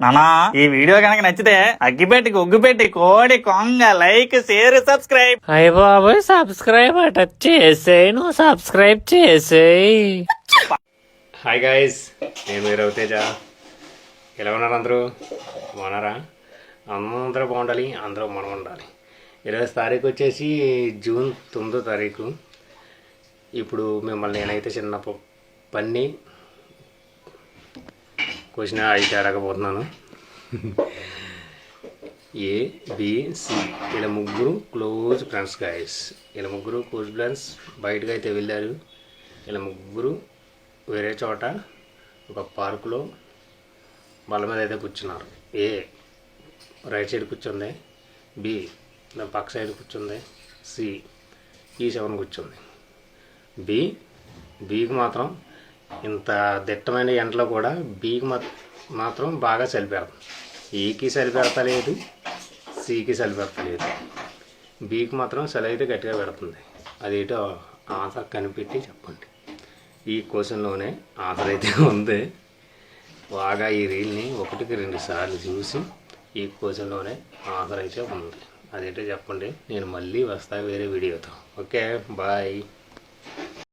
నానా ఈ వీడియో కనుక నచ్చితే అగ్గిపెట్టి ఒగ్గుపెట్టి కోడి కొంగ లైక్ షేర్ సబ్స్క్రైబ్. అయ్య బాబోయ్ సబ్స్క్రైబ్ అట చేసేయి, నువ్వు సబ్స్క్రైబ్ చేసేయి. హాయ్ గైస్, నేను మీ రవితేజ. ఎలా ఉన్నారు అందరూ? బాగున్నారా? అందరూ బాగుండాలి, అందరూ మనం ఉండాలి. 20 తారీఖు వచ్చేసి జూన్ 9వ తారీఖు. ఇప్పుడు మిమ్మల్ని నేనైతే చిన్న పన్ని క్వశ్చన్ అయితే అడగబోతున్నాను. ABC ఇలా ముగ్గురు క్లోజ్ ఫ్రెండ్స్ గైస్. ఇలా ముగ్గురు క్లోజ్ ఫ్రెండ్స్ బయటకు అయితే వెళ్ళారు. ఇలా ముగ్గురు వేరే చోట ఒక పార్కులో బల్ల మీద అయితే కూర్చున్నారు. ఏ రైట్ సైడ్ కూర్చుంది, బి నా పక్క సైడ్ కూర్చుంది, సి ఈ7 కూర్చుంది. బీకి మాత్రం ఇంత దిట్టమైన ఎండలో కూడా బీకి మాత్రం బాగా చలి పెడుతుంది. ఈకి చలి పెడతలేదు, సికి చలి పెడతలేదు. బీకి మాత్రం చలి అయితే గట్టిగా పెడుతుంది. అదేటో ఆన్సర్ కనిపెట్టి చెప్పండి. ఈ క్వశ్చన్లోనే ఆన్సర్ అయితే ఉంది. బాగా ఈ రీల్ని 1-2 సార్లు చూసి ఈ క్వశ్చన్లోనే ఆన్సర్ అయితే ఉంది. అదేంటో చెప్పండి. నేను మళ్ళీ వస్తా వేరే వీడియోతో. Okay, bye.